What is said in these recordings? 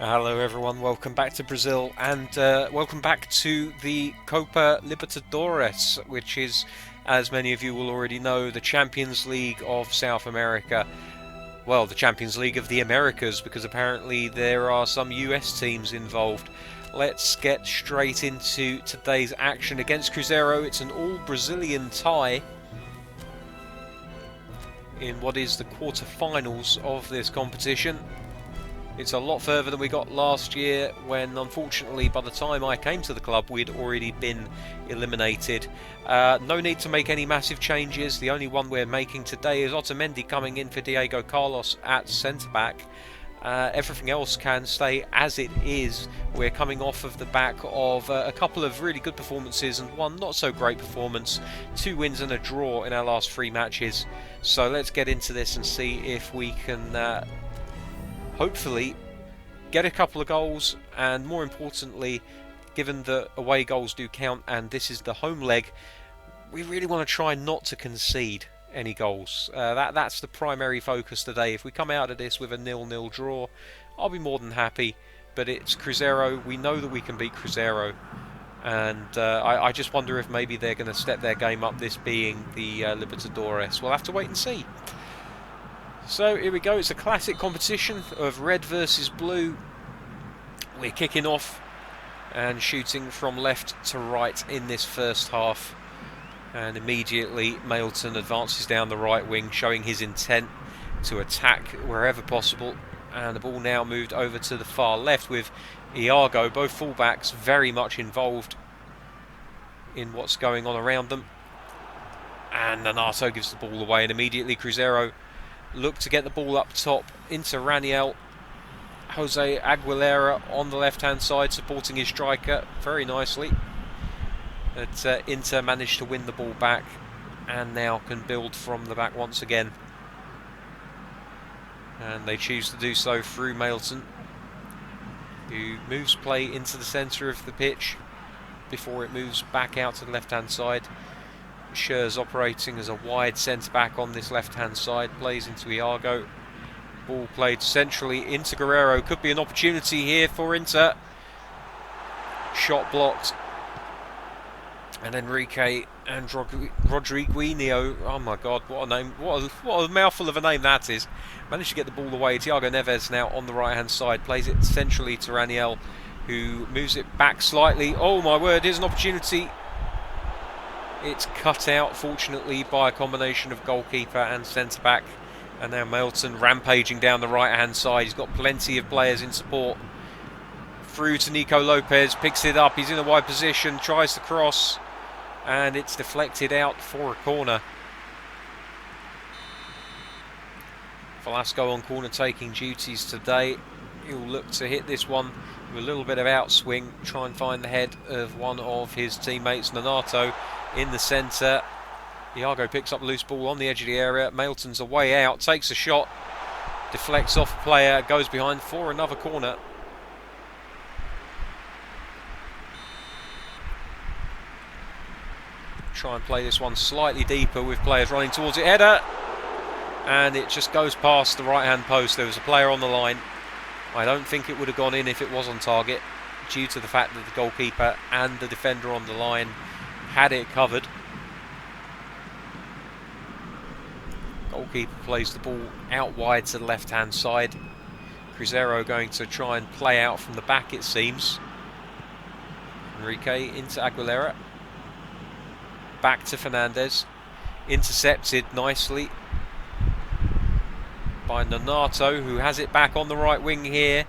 Hello everyone, welcome back to Brazil and welcome back to the Copa Libertadores, which is, as many of you will already know, the Champions League of South America. Well, the Champions League of the Americas, because apparently there are some US teams involved. Let's get straight into today's action against Cruzeiro. It's an all-Brazilian tie in what is the quarter-finals of this competition. It's a lot further than we got last year when, unfortunately, by the time I came to the club, we'd already been eliminated. No need to make any massive changes. The only one we're making today is Otamendi coming in for Diego Carlos at centre-back. Everything else can stay as it is. We're coming off of the back of a couple of really good performances and one not so great performance. 2 wins and a draw in our last 3 matches. So let's get into this and see if we can hopefully get a couple of goals, and more importantly, given that away goals do count and this is the home leg, we really want to try not to concede any goals. That's the primary focus today. If we come out of this with a 0-0 draw, I'll be more than happy, but it's Cruzeiro. We know that we can beat Cruzeiro, and I just wonder if maybe they're going to step their game up, this being the Libertadores. We'll have to wait and see. So here we go, it's a classic competition of red versus blue. We're kicking off and shooting from left to right in this first half. And immediately Mailton advances down the right wing, showing his intent to attack wherever possible. And the ball now moved over to the far left with Iago, both fullbacks very much involved in what's going on around them. And Nanato gives the ball away, and immediately Cruzeiro look to get the ball up top into Raniel. Jose Aguilera on the left hand side supporting his striker very nicely. But Inter managed to win the ball back and now can build from the back once again. And they choose to do so through Mailton, who moves play into the centre of the pitch before it moves back out to the left hand side. Schur's operating as a wide centre-back on this left-hand side, plays into Iago. Ball played centrally into Guerrero. Could be an opportunity here for Inter. Shot blocked. And Enrique and Rodriguinho. Oh my God, what a name. What a mouthful of a name that is. Managed to get the ball away. Thiago Neves now on the right-hand side. Plays it centrally to Raniel, who moves it back slightly. Oh my word, here's an opportunity. It's cut out, fortunately, by a combination of goalkeeper and centre-back. And now Mailton rampaging down the right-hand side. He's got plenty of players in support. Through to Nico Lopez, picks it up. He's in a wide position, tries to cross, and it's deflected out for a corner. Velasco on corner-taking duties today. He'll look to hit this one with a little bit of outswing, try and find the head of one of his teammates, Nanato, in the centre. Iago picks up loose ball on the edge of the area. Mailton's away out, takes a shot, deflects off a player, goes behind for another corner. Try and play this one slightly deeper with players running towards it. Header! And it just goes past the right-hand post. There was a player on the line. I don't think it would have gone in if it was on target, due to the fact that the goalkeeper and the defender on the line had it covered. Goalkeeper plays the ball out wide to the left-hand side. Cruzeiro going to try and play out from the back, it seems. Enrique into Aguilera. Back to Fernandez. Intercepted nicely by Nanato, who has it back on the right wing here.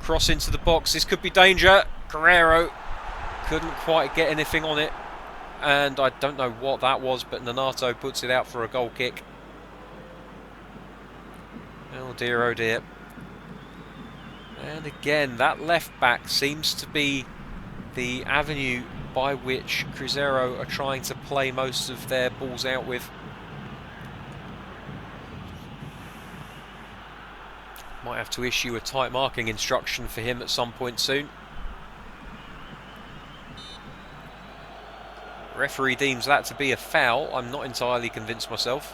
Cross into the box. This could be danger. Guerrero couldn't quite get anything on it. And I don't know what that was, but Nanato puts it out for a goal kick. Oh dear, oh dear. And again, that left back seems to be the avenue by which Cruzeiro are trying to play most of their balls out with. Might have to issue a tight marking instruction for him at some point soon. Referee deems that to be a foul. I'm not entirely convinced myself.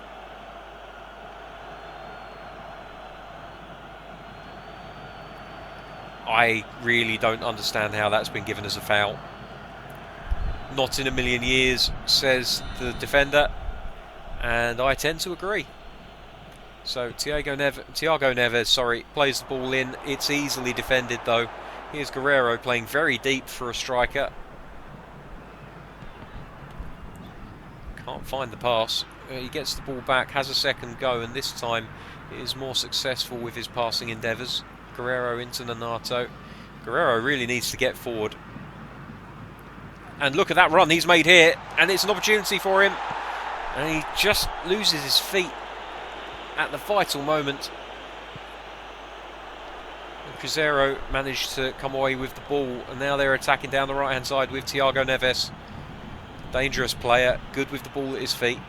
I really don't understand how that's been given as a foul. Not in a million years, says the defender, and I tend to agree. So Thiago Neves, plays the ball in. It's easily defended though. Here's Guerrero playing very deep for a striker. Can't find the pass. He gets the ball back, has a second go, and this time is more successful with his passing endeavours. Guerrero into Nonato. Guerrero really needs to get forward. And look at that run he's made here, and it's an opportunity for him. And he just loses his feet at the vital moment. And Cruzeiro managed to come away with the ball, and now they're attacking down the right hand side with Thiago Neves. Dangerous player, good with the ball at his feet.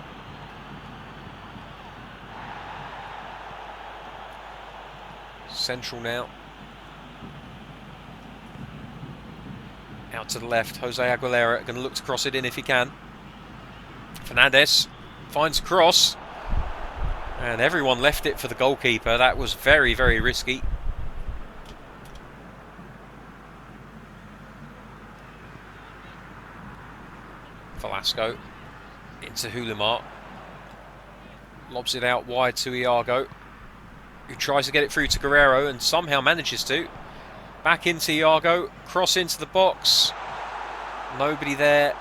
Central now. Out to the left, Jose Aguilera going to look to cross it in if he can. Fernandes finds a cross. And everyone left it for the goalkeeper. That was very, very risky. Velasco into Hulimar. Lobs it out wide to Iago, who tries to get it through to Guerrero and somehow manages to. Back into Iago, cross into the box. Nobody there.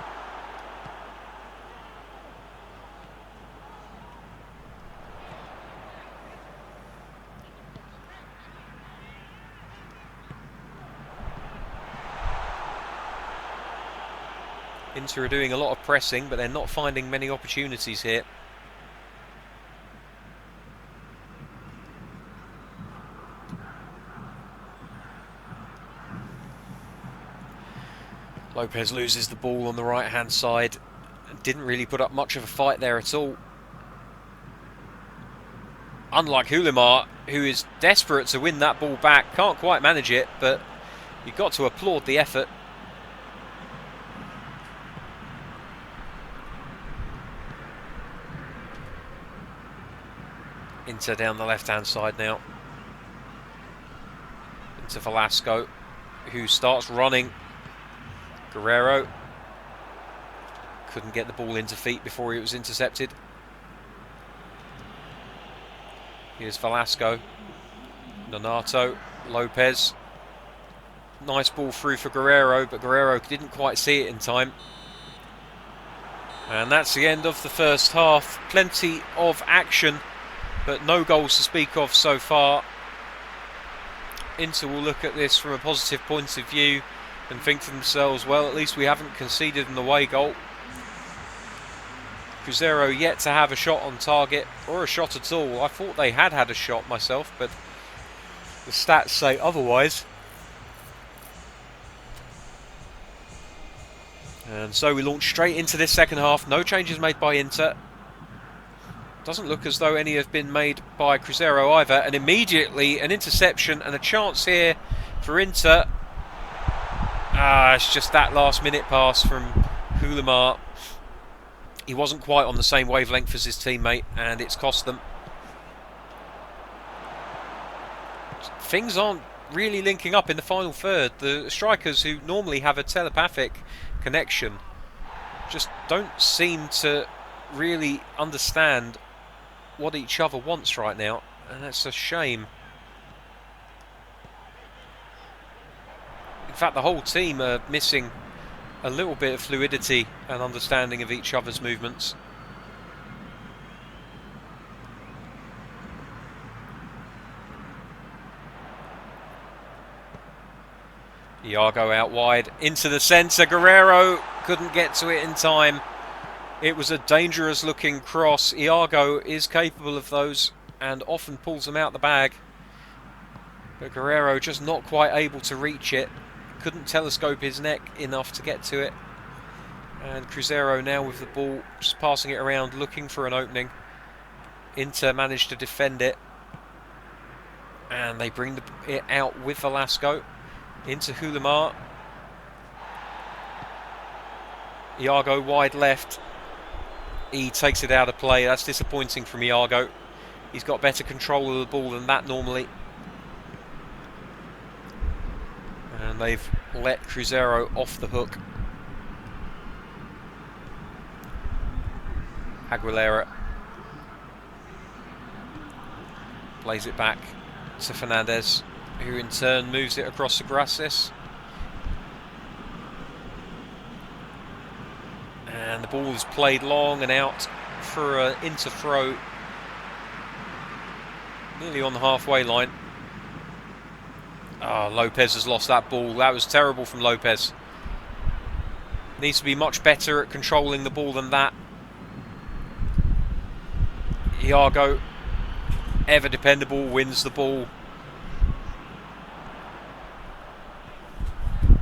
Inter are doing a lot of pressing, but they're not finding many opportunities here. Lopez loses the ball on the right hand side. Didn't really put up much of a fight there at all. Unlike Hulimar, who is desperate to win that ball back. Can't quite manage it, but you've got to applaud the effort. Inter down the left hand side now. Into Velasco, who starts running. Guerrero couldn't get the ball into feet before he was intercepted. Here's Velasco. Nonato. Lopez. Nice ball through for Guerrero, but Guerrero didn't quite see it in time. And that's the end of the first half. Plenty of action, but no goals to speak of so far. Inter will look at this from a positive point of view and think to themselves, well, at least we haven't conceded an away goal. Cruzeiro yet to have a shot on target, or a shot at all. I thought they had a shot myself, but the stats say otherwise. And so we launch straight into this second half. No changes made by Inter. Doesn't look as though any have been made by Cruzeiro either. And immediately an interception and a chance here for Inter. It's just that last minute pass from Hulimar. He wasn't quite on the same wavelength as his teammate, and it's cost them. Things aren't really linking up in the final third. The strikers, who normally have a telepathic connection, just don't seem to really understand what each other wants right now, and that's a shame. In fact, the whole team are missing a little bit of fluidity and understanding of each other's movements. Iago out wide into the centre. Guerrero couldn't get to it in time. It was a dangerous looking cross. Iago is capable of those and often pulls them out the bag, but Guerrero just not quite able to reach it. Couldn't telescope his neck enough to get to it. And Cruzeiro now with the ball, just passing it around, looking for an opening. Inter managed to defend it, and they bring it out with Velasco into Hulimar. Iago wide left. He takes it out of play. That's disappointing from Iago. He's got better control of the ball than that normally. they've let Cruzeiro off the hook. Aguilera plays it back to Fernandez, who in turn moves it across the Gracis. And the ball is played long and out for an inter-throw, nearly on the halfway line. Oh, Lopez has lost that ball. That was terrible from Lopez. Needs to be much better at controlling the ball than that. Iago, ever dependable, wins the ball.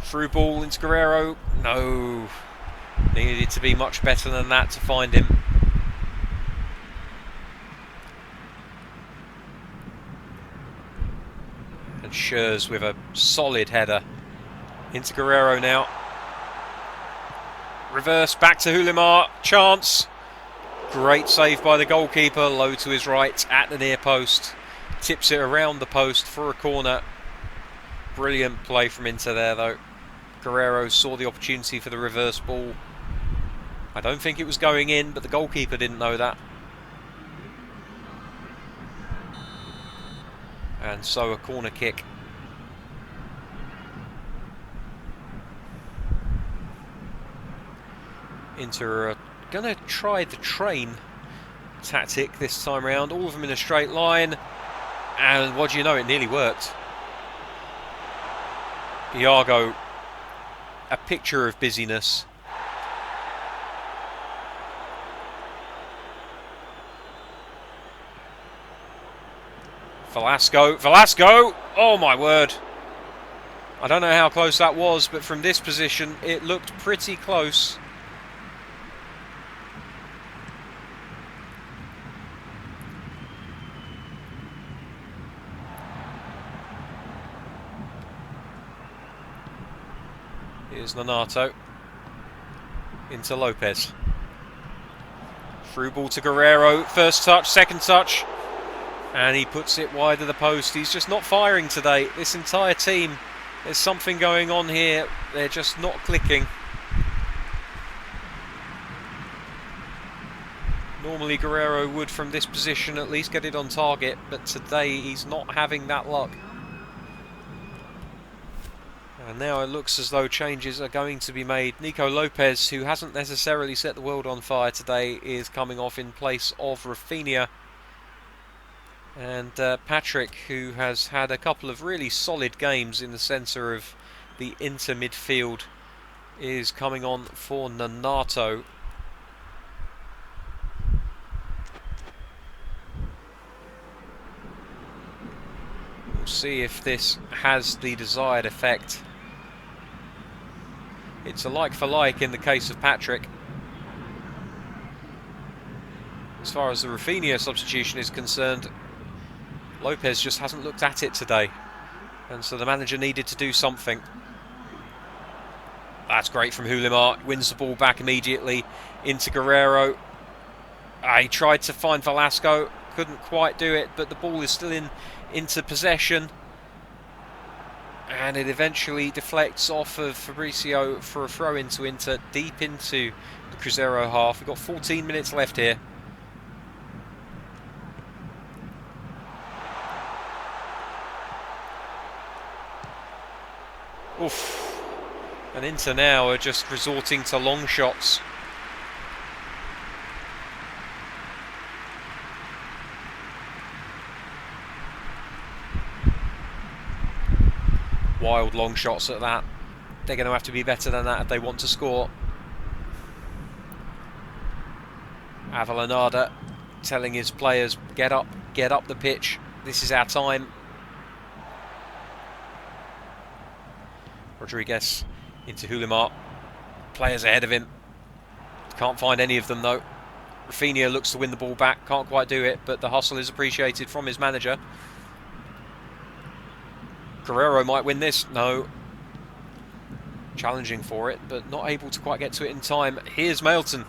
Through ball into Guerrero. No. Needed to be much better than that to find him. And Schurz with a solid header into Guerrero now. Reverse back to Hulimar. Chance. Great save by the goalkeeper. Low to his right at the near post. Tips it around the post for a corner. Brilliant play from Inter there though. Guerrero saw the opportunity for the reverse ball. I don't think it was going in, but the goalkeeper didn't know that. And so a corner kick. Inter are going to try the train tactic this time round. All of them in a straight line. And what do you know, it nearly worked. Iago, a picture of busyness. Velasco! Oh my word! I don't know how close that was, but from this position it looked pretty close. Here's Nonato. Into Lopez. Through ball to Guerrero. First touch, second touch. And he puts it wide of the post. He's just not firing today. This entire team, there's something going on here. They're just not clicking. Normally Guerrero would, from this position, at least get it on target. But today he's not having that luck. And now it looks as though changes are going to be made. Nico Lopez, who hasn't necessarily set the world on fire today, is coming off in place of Rafinha. And Patrick, who has had a couple of really solid games in the centre of the Inter midfield, is coming on for Nonato. We'll see if this has the desired effect. It's a like for like in the case of Patrick. As far as the Rafinha substitution is concerned, Lopez just hasn't looked at it today, and so the manager needed to do something. That's great from Hulimar. Wins the ball back immediately into Guerrero. He tried to find Velasco, couldn't quite do it, but the ball is still into possession, and it eventually deflects off of Fabricio for a throw into Inter, deep into the Cruzeiro half. We've got 14 minutes left here. Oof. And Inter now are just resorting to long shots. Wild long shots at that. They're going to have to be better than that if they want to score. Avellaneda telling his players, get up the pitch. This is our time. Rodriguez into Hulimar. Players ahead of him. Can't find any of them though. Rafinha looks to win the ball back. Can't quite do it, but the hustle is appreciated from his manager. Guerrero might win this. No. Challenging for it, but not able to quite get to it in time. Here's Mailton.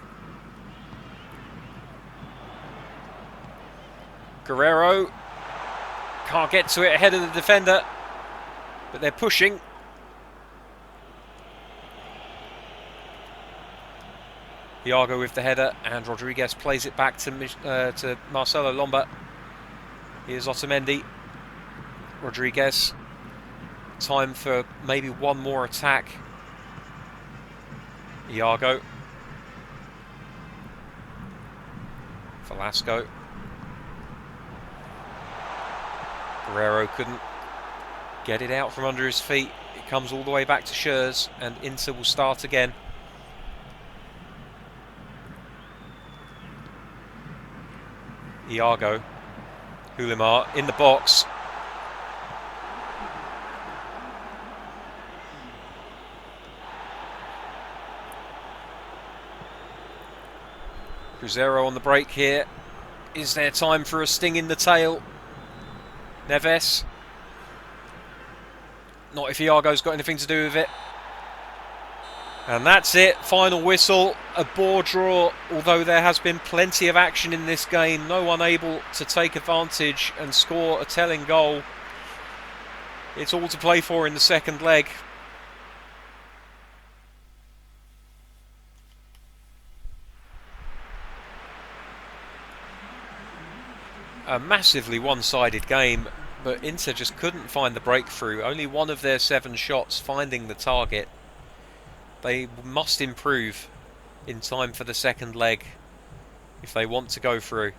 Guerrero can't get to it ahead of the defender, but they're pushing. Iago with the header, and Rodriguez plays it back to Marcelo Lomba. Here's Otamendi. Rodriguez. Time for maybe one more attack. Iago. Velasco. Guerrero couldn't get it out from under his feet. It comes all the way back to Schürrle, and Inter will start again. Iago. Hulimar in the box. Cruzeiro on the break here. Is there time for a sting in the tail? Neves. Not if Iago's got anything to do with it. And that's it. Final whistle. A bore draw. Although there has been plenty of action in this game. No one able to take advantage and score a telling goal. It's all to play for in the second leg. A massively one-sided game, but Inter just couldn't find the breakthrough. Only one of their 7 shots finding the target. They must improve in time for the second leg if they want to go through.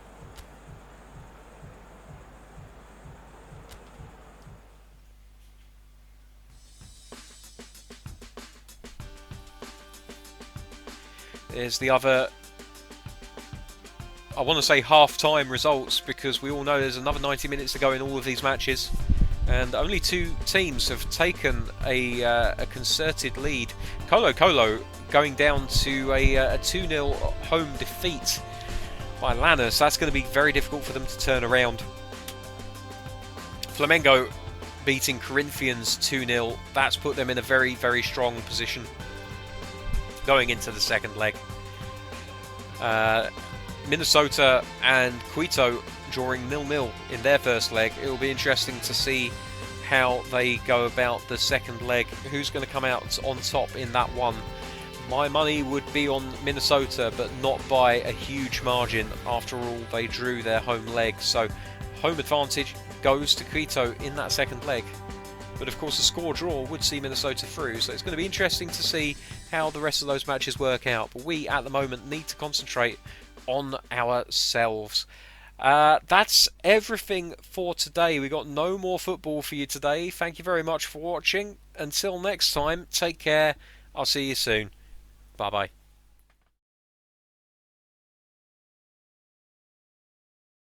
There's the other, I want to say half-time results, because we all know there's another 90 minutes to go in all of these matches, and only 2 teams have taken a concerted lead. Colo Colo going down to a 2-0 home defeat by Lanús. That's going to be very difficult for them to turn around. Flamengo beating Corinthians 2-0. That's put them in a very, very strong position going into the second leg. Minnesota and Quito drawing 0-0 in their first leg. It will be interesting to see how they go about the second leg. Who's going to come out on top in that one? My money would be on Minnesota, but not by a huge margin. After all, they drew their home leg. So home advantage goes to Quito in that second leg. But of course, a score draw would see Minnesota through. So it's going to be interesting to see how the rest of those matches work out. But we, at the moment, need to concentrate on ourselves. That's everything for today. We got no more football for you today. Thank you very much for watching. Until next time, take care. I'll see you soon. Bye bye.